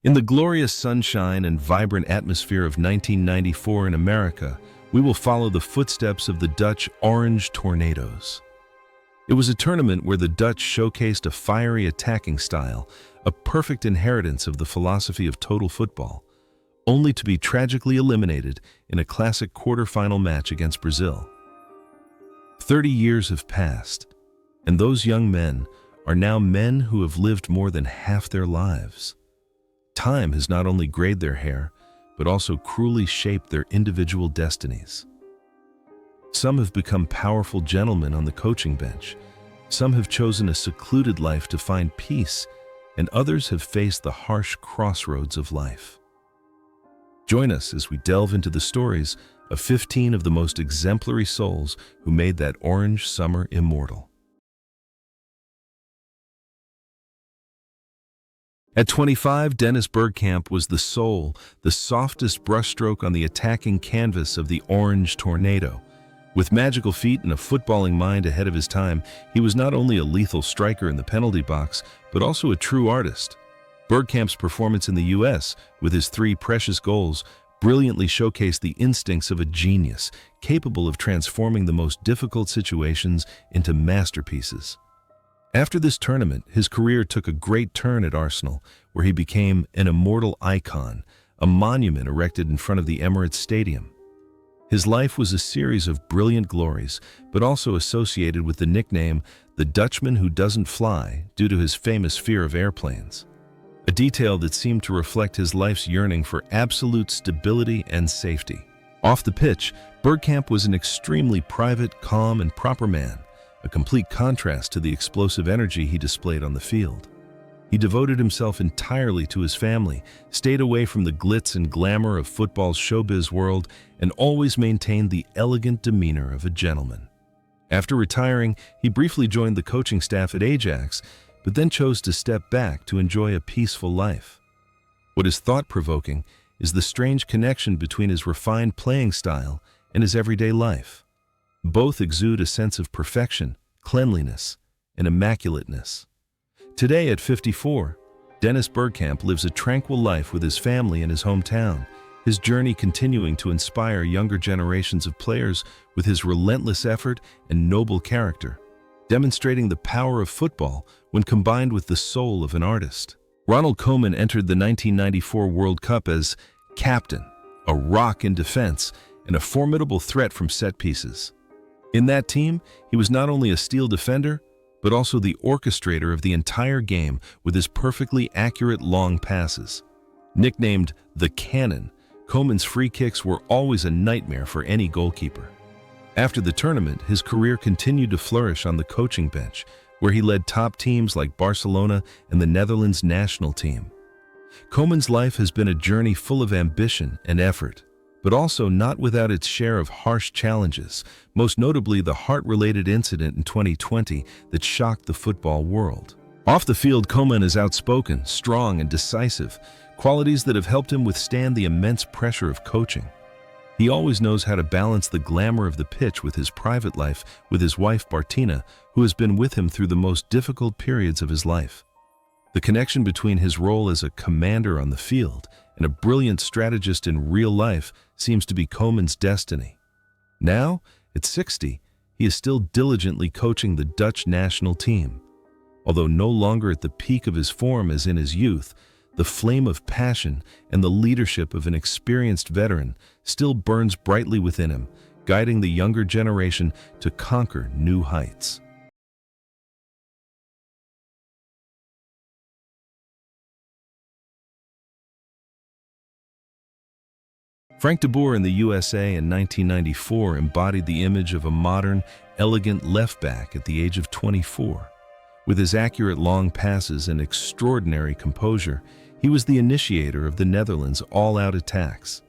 In the glorious sunshine and vibrant atmosphere of 1994 in America, we will follow the footsteps of the Dutch Orange Tornadoes. It was a tournament where the Dutch showcased a fiery attacking style, a perfect inheritance of the philosophy of total football, only to be tragically eliminated in a classic quarter-final match against Brazil. 30 years have passed, and those young men are now men who have lived more than half their lives. Time has not only grayed their hair, but also cruelly shaped their individual destinies. Some have become powerful gentlemen on the coaching bench. Some have chosen a secluded life to find peace, and others have faced the harsh crossroads of life. Join us as we delve into the stories of 15 of the most exemplary souls who made that orange summer immortal. At 25, Dennis Bergkamp was the soul, the softest brushstroke on the attacking canvas of the Orange Tornado. With magical feet and a footballing mind ahead of his time, he was not only a lethal striker in the penalty box, but also a true artist. Bergkamp's performance in the U.S., with his 3 precious goals, brilliantly showcased the instincts of a genius, capable of transforming the most difficult situations into masterpieces. After this tournament, his career took a great turn at Arsenal, where he became an immortal icon, a monument erected in front of the Emirates Stadium. His life was a series of brilliant glories, but also associated with the nickname the Dutchman who doesn't fly due to his famous fear of airplanes. A detail that seemed to reflect his life's yearning for absolute stability and safety. Off the pitch, Bergkamp was an extremely private, calm, and proper man, a complete contrast to the explosive energy he displayed on the field. He devoted himself entirely to his family, stayed away from the glitz and glamour of football's showbiz world, and always maintained the elegant demeanor of a gentleman. After retiring, he briefly joined the coaching staff at Ajax, but then chose to step back to enjoy a peaceful life. What is thought-provoking is the strange connection between his refined playing style and his everyday life. Both exude a sense of perfection, cleanliness, and immaculateness. Today at 54, Dennis Bergkamp lives a tranquil life with his family in his hometown, his journey continuing to inspire younger generations of players with his relentless effort and noble character, demonstrating the power of football when combined with the soul of an artist. Ronald Koeman entered the 1994 World Cup as captain, a rock in defense, and a formidable threat from set pieces. In that team, he was not only a steel defender, but also the orchestrator of the entire game with his perfectly accurate long passes. Nicknamed the Cannon, Koeman's free kicks were always a nightmare for any goalkeeper. After the tournament, his career continued to flourish on the coaching bench, where he led top teams like Barcelona and the Netherlands national team. Koeman's life has been a journey full of ambition and effort, but also not without its share of harsh challenges, most notably the heart-related incident in 2020 that shocked the football world. Off the field, Koeman is outspoken, strong, and decisive, qualities that have helped him withstand the immense pressure of coaching. He always knows how to balance the glamour of the pitch with his private life, with his wife Bartina, who has been with him through the most difficult periods of his life. The connection between his role as a commander on the field and a brilliant strategist in real life seems to be Koeman's destiny. Now, at 60, he is still diligently coaching the Dutch national team. Although no longer at the peak of his form as in his youth, the flame of passion and the leadership of an experienced veteran still burns brightly within him, guiding the younger generation to conquer new heights. Frank de Boer in the USA in 1994 embodied the image of a modern, elegant left-back at the age of 24. With his accurate long passes and extraordinary composure, he was the initiator of the Netherlands' all-out attacks.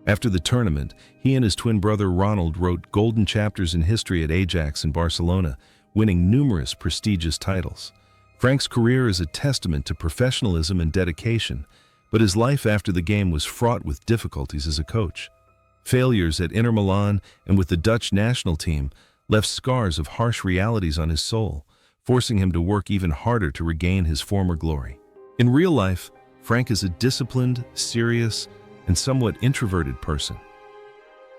After the tournament, he and his twin brother Ronald wrote golden chapters in history at Ajax and Barcelona, winning numerous prestigious titles. Frank's career is a testament to professionalism and dedication, but his life after the game was fraught with difficulties as a coach. Failures at Inter Milan and with the Dutch national team left scars of harsh realities on his soul, forcing him to work even harder to regain his former glory. In real life, Frank is a disciplined, serious, and somewhat introverted person.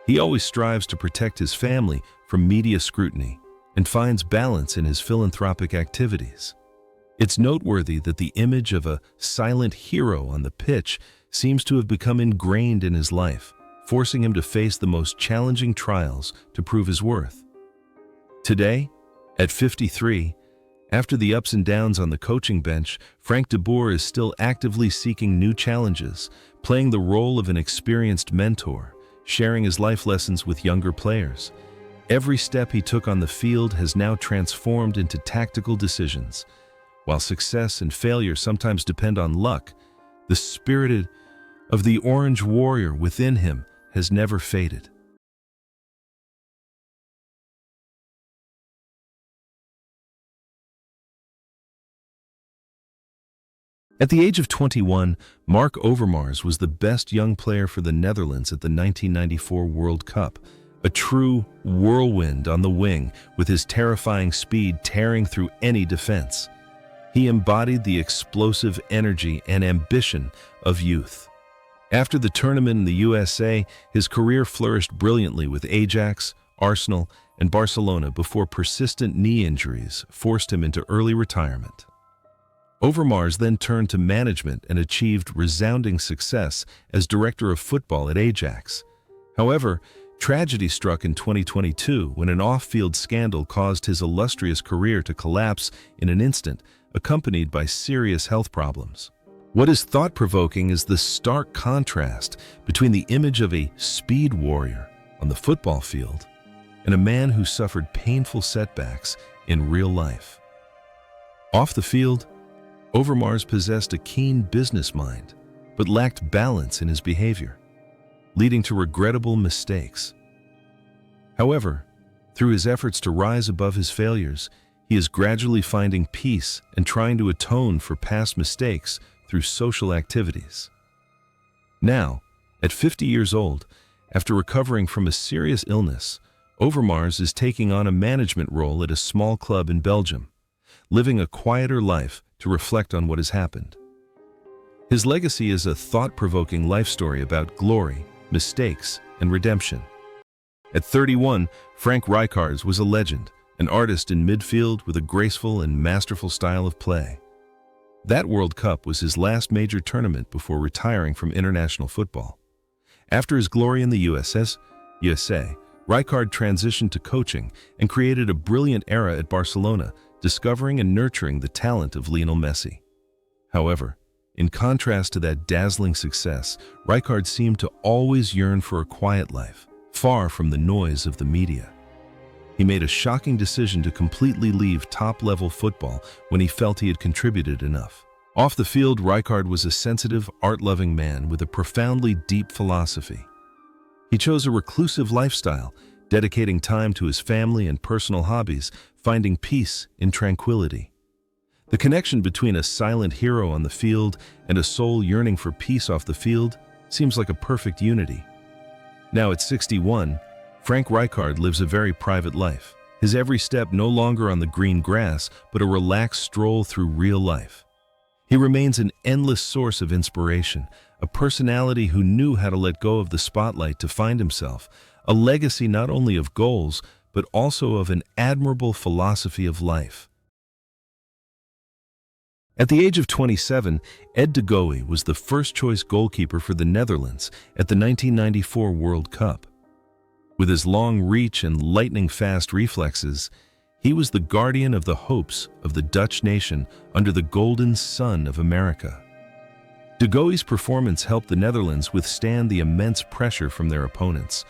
He always strives to protect his family from media scrutiny and finds balance in his philanthropic activities. It's noteworthy that the image of a silent hero on the pitch seems to have become ingrained in his life, forcing him to face the most challenging trials to prove his worth. Today, at 53, after the ups and downs on the coaching bench, Frank de Boer is still actively seeking new challenges, playing the role of an experienced mentor, sharing his life lessons with younger players. Every step he took on the field has now transformed into tactical decisions. While success and failure sometimes depend on luck, the spirit of the Orange Warrior within him has never faded. At the age of 21, Mark Overmars was the best young player for the Netherlands at the 1994 World Cup, a true whirlwind on the wing with his terrifying speed tearing through any defense. He embodied the explosive energy and ambition of youth. After the tournament in the USA, his career flourished brilliantly with Ajax, Arsenal, and Barcelona before persistent knee injuries forced him into early retirement. Overmars then turned to management and achieved resounding success as director of football at Ajax. However, tragedy struck in 2022 when an off-field scandal caused his illustrious career to collapse in an instant, accompanied by serious health problems. What is thought-provoking is the stark contrast between the image of a speed warrior on the football field and a man who suffered painful setbacks in real life. Off the field, Overmars possessed a keen business mind, but lacked balance in his behavior, leading to regrettable mistakes. However, through his efforts to rise above his failures, he is gradually finding peace and trying to atone for past mistakes through social activities. Now, at 50 years old, after recovering from a serious illness, Overmars is taking on a management role at a small club in Belgium, living a quieter life to reflect on what has happened. His legacy is a thought-provoking life story about glory, mistakes, and redemption. At 31, Frank Rijkaard was a legend, an artist in midfield with a graceful and masterful style of play. That World Cup was his last major tournament before retiring from international football. After his glory in the USA, Rijkaard transitioned to coaching and created a brilliant era at Barcelona, discovering and nurturing the talent of Lionel Messi. However, in contrast to that dazzling success, Rijkaard seemed to always yearn for a quiet life, far from the noise of the media. He made a shocking decision to completely leave top-level football when he felt he had contributed enough. Off the field, Rijkaard was a sensitive, art-loving man with a profoundly deep philosophy. He chose a reclusive lifestyle, dedicating time to his family and personal hobbies, finding peace in tranquility. The connection between a silent hero on the field and a soul yearning for peace off the field seems like a perfect unity. Now at 61, Frank Rijkaard lives a very private life, his every step no longer on the green grass, but a relaxed stroll through real life. He remains an endless source of inspiration, a personality who knew how to let go of the spotlight to find himself, a legacy not only of goals, but also of an admirable philosophy of life. At the age of 27, Ed de Goey was the first-choice goalkeeper for the Netherlands at the 1994 World Cup. With his long reach and lightning-fast reflexes, he was the guardian of the hopes of the Dutch nation under the golden sun of America. De Goey's performance helped the Netherlands withstand the immense pressure from their opponents.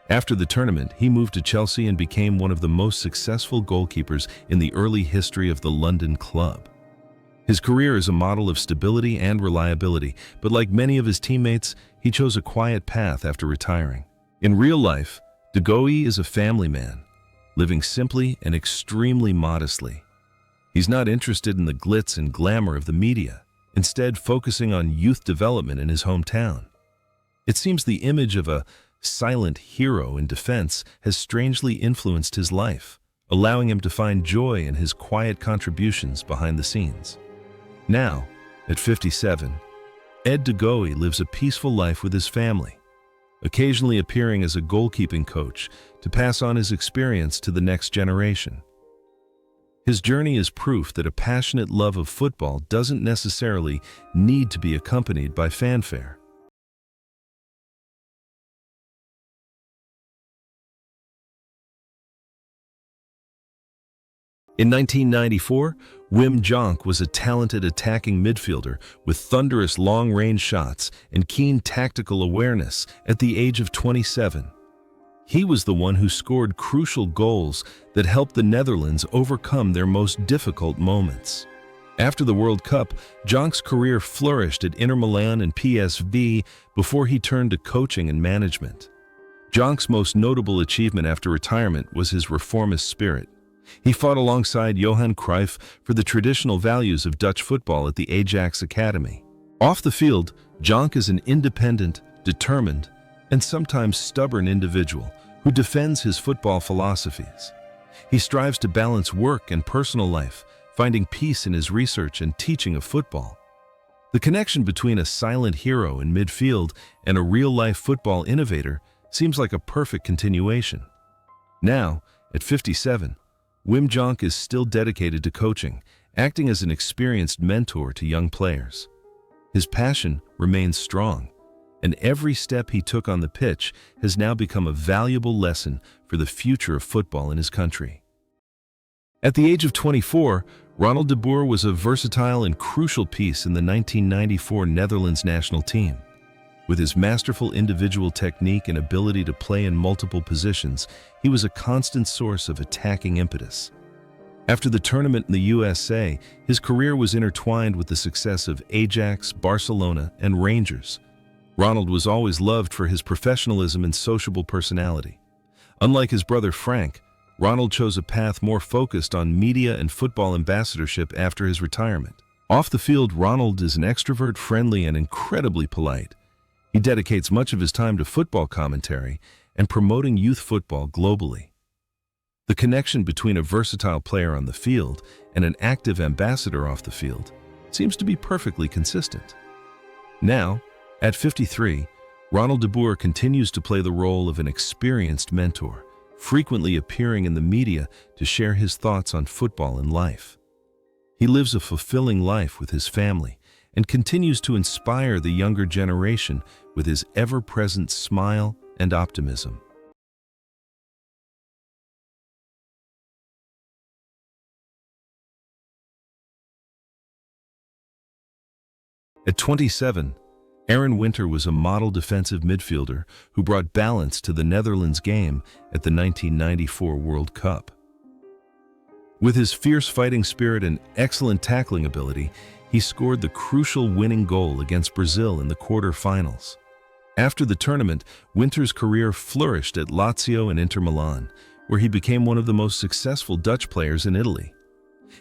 After the tournament, he moved to Chelsea and became one of the most successful goalkeepers in the early history of the London club. His career is a model of stability and reliability, but like many of his teammates, he chose a quiet path after retiring. In real life, de Goey is a family man, living simply and extremely modestly. He's not interested in the glitz and glamour of the media, instead focusing on youth development in his hometown. It seems the image of a silent hero in defense has strangely influenced his life, allowing him to find joy in his quiet contributions behind the scenes. Now, at 57, Ed de Goey lives a peaceful life with his family, occasionally appearing as a goalkeeping coach to pass on his experience to the next generation. His journey is proof that a passionate love of football doesn't necessarily need to be accompanied by fanfare. In 1994, Wim Jonk was a talented attacking midfielder with thunderous long-range shots and keen tactical awareness at the age of 27. He was the one who scored crucial goals that helped the Netherlands overcome their most difficult moments. After the World Cup, Jonk's career flourished at Inter Milan and PSV before he turned to coaching and management. Jonk's most notable achievement after retirement was his reformist spirit. He fought alongside Johan Cruyff for the traditional values of Dutch football at the Ajax Academy. Off the field, Jonk is an independent, determined, and sometimes stubborn individual who defends his football philosophies. He strives to balance work and personal life, finding peace in his research and teaching of football. The connection between a silent hero in midfield and a real-life football innovator seems like a perfect continuation. Now, at 57, Wim Jonk is still dedicated to coaching, acting as an experienced mentor to young players. His passion remains strong, and every step he took on the pitch has now become a valuable lesson for the future of football in his country. At the age of 24, Ronald de Boer was a versatile and crucial piece in the 1994 Netherlands national team. With his masterful individual technique and ability to play in multiple positions, he was a constant source of attacking impetus. After the tournament in the USA, his career was intertwined with the success of Ajax, Barcelona, and Rangers. Ronald was always loved for his professionalism and sociable personality. Unlike his brother Frank, Ronald chose a path more focused on media and football ambassadorship after his retirement. Off the field, Ronald is an extrovert, friendly, and incredibly polite. He dedicates much of his time to football commentary and promoting youth football globally. The connection between a versatile player on the field and an active ambassador off the field seems to be perfectly consistent. Now, at 53, Ronald de Boer continues to play the role of an experienced mentor, frequently appearing in the media to share his thoughts on football and life. He lives a fulfilling life with his family and continues to inspire the younger generation with his ever-present smile and optimism. At 27, Aaron Winter was a model defensive midfielder who brought balance to the Netherlands game at the 1994 World Cup. With his fierce fighting spirit and excellent tackling ability, he scored the crucial winning goal against Brazil in the quarter-finals. After the tournament, Winter's career flourished at Lazio and Inter Milan, where he became one of the most successful Dutch players in Italy.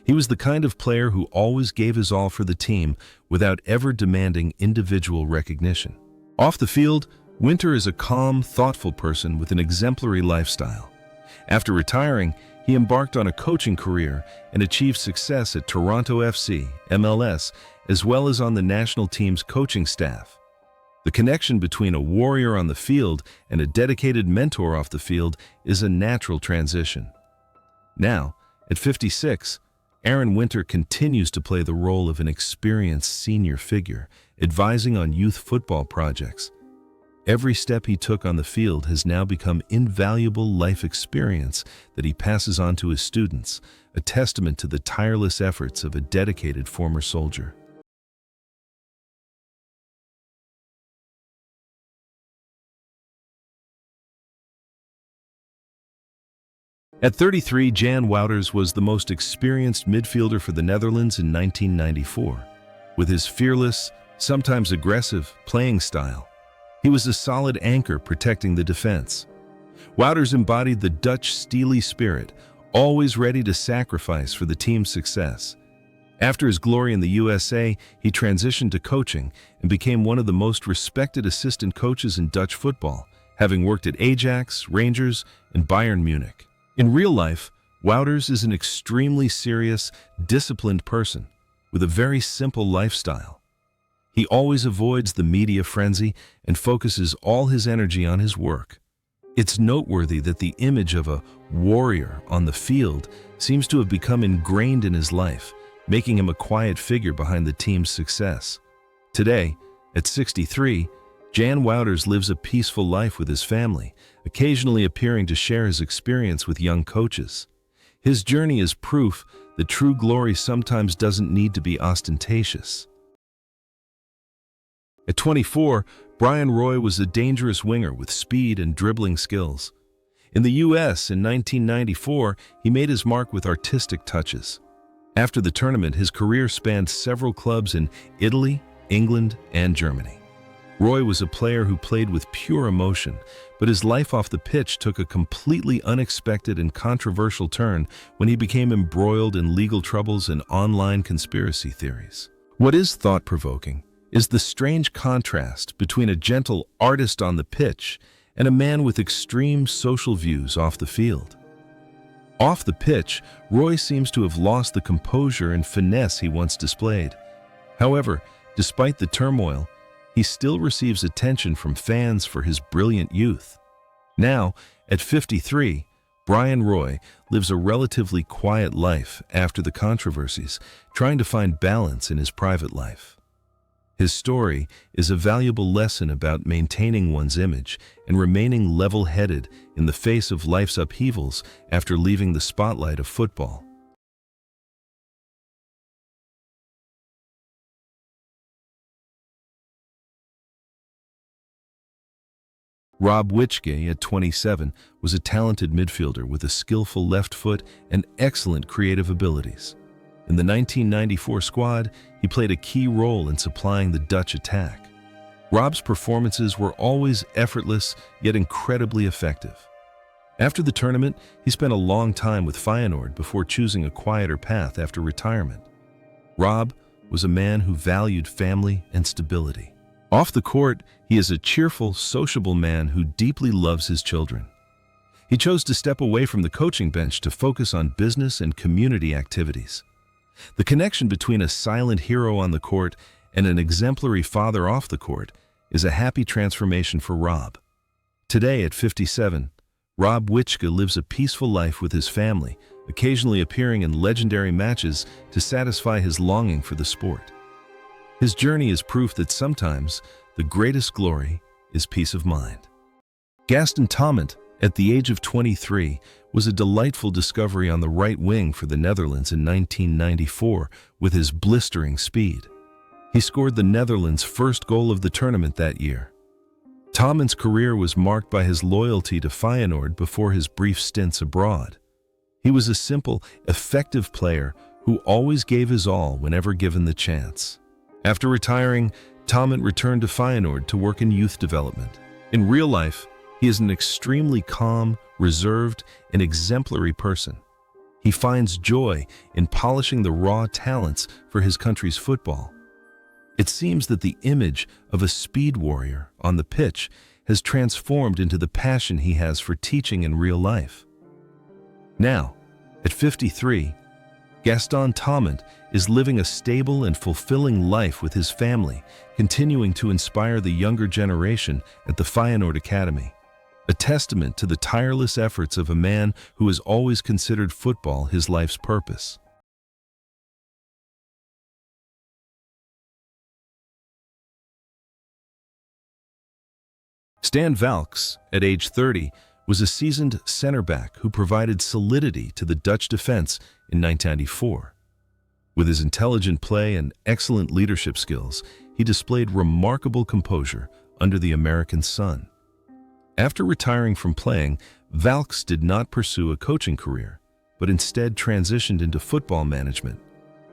He was the kind of player who always gave his all for the team without ever demanding individual recognition. Off the field, Winter is a calm, thoughtful person with an exemplary lifestyle. After retiring, he embarked on a coaching career and achieved success at Toronto FC, MLS, as well as on the national team's coaching staff. The connection between a warrior on the field and a dedicated mentor off the field is a natural transition. Now, at 56, Aaron Winter continues to play the role of an experienced senior figure, advising on youth football projects. Every step he took on the field has now become invaluable life experience that he passes on to his students, a testament to the tireless efforts of a dedicated former soldier. At 33, Jan Wouters was the most experienced midfielder for the Netherlands in 1994. With his fearless, sometimes aggressive, playing style, he was a solid anchor protecting the defense. Wouters embodied the Dutch steely spirit, always ready to sacrifice for the team's success. After his glory in the USA, he transitioned to coaching and became one of the most respected assistant coaches in Dutch football, having worked at Ajax, Rangers, and Bayern Munich. In real life, Wouters is an extremely serious, disciplined person with a very simple lifestyle. He always avoids the media frenzy and focuses all his energy on his work. It's noteworthy that the image of a warrior on the field seems to have become ingrained in his life, making him a quiet figure behind the team's success. Today, at 63, Jan Wouters lives a peaceful life with his family, occasionally appearing to share his experience with young coaches. His journey is proof that true glory sometimes doesn't need to be ostentatious. At 24, Brian Roy was a dangerous winger with speed and dribbling skills. In the U.S. in 1994, he made his mark with artistic touches. After the tournament, his career spanned several clubs in Italy, England, and Germany. Roy was a player who played with pure emotion, but his life off the pitch took a completely unexpected and controversial turn when he became embroiled in legal troubles and online conspiracy theories. What is thought-provoking is the strange contrast between a gentle artist on the pitch and a man with extreme social views off the field. Off the pitch, Roy seems to have lost the composure and finesse he once displayed. However, despite the turmoil, he still receives attention from fans for his brilliant youth. Now, at 53, Brian Roy lives a relatively quiet life after the controversies, trying to find balance in his private life. His story is a valuable lesson about maintaining one's image and remaining level-headed in the face of life's upheavals after leaving the spotlight of football. Rob Whitchgay, at 27, was a talented midfielder with a skillful left foot and excellent creative abilities. In the 1994 squad, he played a key role in supplying the Dutch attack. Rob's performances were always effortless, yet incredibly effective. After the tournament, he spent a long time with Feyenoord before choosing a quieter path after retirement. Rob was a man who valued family and stability. Off the court, he is a cheerful, sociable man who deeply loves his children. He chose to step away from the coaching bench to focus on business and community activities. The connection between a silent hero on the court and an exemplary father off the court is a happy transformation for Rob. Today, at 57, Rob Whitchgay lives a peaceful life with his family, occasionally appearing in legendary matches to satisfy his longing for the sport. His journey is proof that sometimes the greatest glory is peace of mind. Gaston Taument, at the age of 23, was a delightful discovery on the right wing for the Netherlands in 1994 with his blistering speed. He scored the Netherlands' first goal of the tournament that year. Taument's career was marked by his loyalty to Feyenoord before his brief stints abroad. He was a simple, effective player who always gave his all whenever given the chance. After retiring, Taument returned to Feyenoord to work in youth development. In real life, he is an extremely calm, reserved, and exemplary person. He finds joy in polishing the raw talents for his country's football. It seems that the image of a speed warrior on the pitch has transformed into the passion he has for teaching in real life. Now, at 53, Gaston Taument is living a stable and fulfilling life with his family, continuing to inspire the younger generation at the Feyenoord Academy. A testament to the tireless efforts of a man who has always considered football his life's purpose. Stan Valks, at age 30, was a seasoned center back who provided solidity to the Dutch defense in 1994. With his intelligent play and excellent leadership skills, he displayed remarkable composure under the American sun. After retiring from playing, Valks did not pursue a coaching career, but instead transitioned into football management,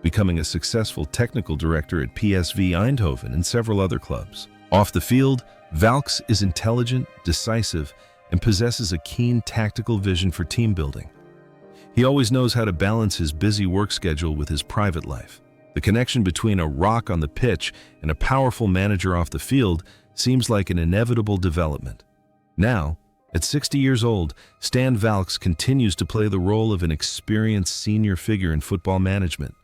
becoming a successful technical director at PSV Eindhoven and several other clubs. Off the field, Valks is intelligent, decisive, and possesses a keen tactical vision for team building. He always knows how to balance his busy work schedule with his private life. The connection between a rock on the pitch and a powerful manager off the field seems like an inevitable development. Now, at 60 years old, Stan Valks continues to play the role of an experienced senior figure in football management.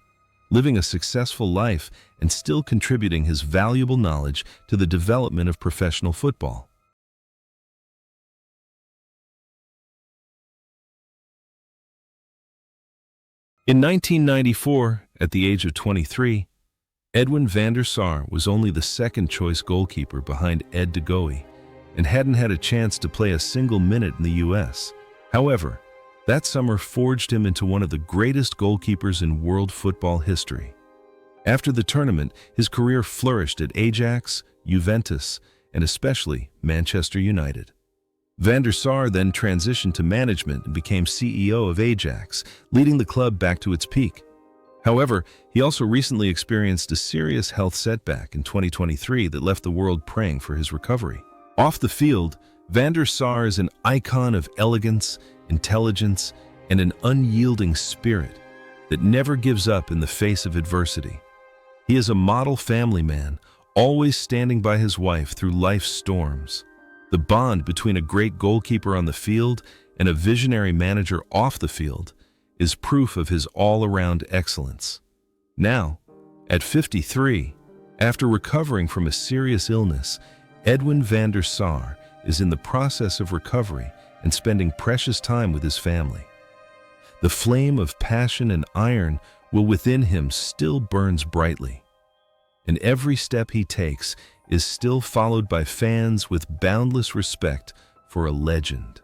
living a successful life and still contributing his valuable knowledge to the development of professional football. In 1994, at the age of 23, Edwin van der Sar was only the second-choice goalkeeper behind Ed de Goey and hadn't had a chance to play a single minute in the U.S. However, that summer forged him into one of the greatest goalkeepers in world football history. After the tournament, his career flourished at Ajax, Juventus, and especially Manchester United. Van der Sar then transitioned to management and became CEO of Ajax, leading the club back to its peak. However, he also recently experienced a serious health setback in 2023 that left the world praying for his recovery. Off the field, Van der Sar is an icon of elegance, intelligence, and an unyielding spirit that never gives up in the face of adversity. He is a model family man, always standing by his wife through life's storms. The bond between a great goalkeeper on the field and a visionary manager off the field is proof of his all-around excellence. Now, at 53, after recovering from a serious illness, Edwin van der Sar is in the process of recovery and spending precious time with his family. The flame of passion and iron within him still burns brightly, and every step he takes is still followed by fans with boundless respect for a legend.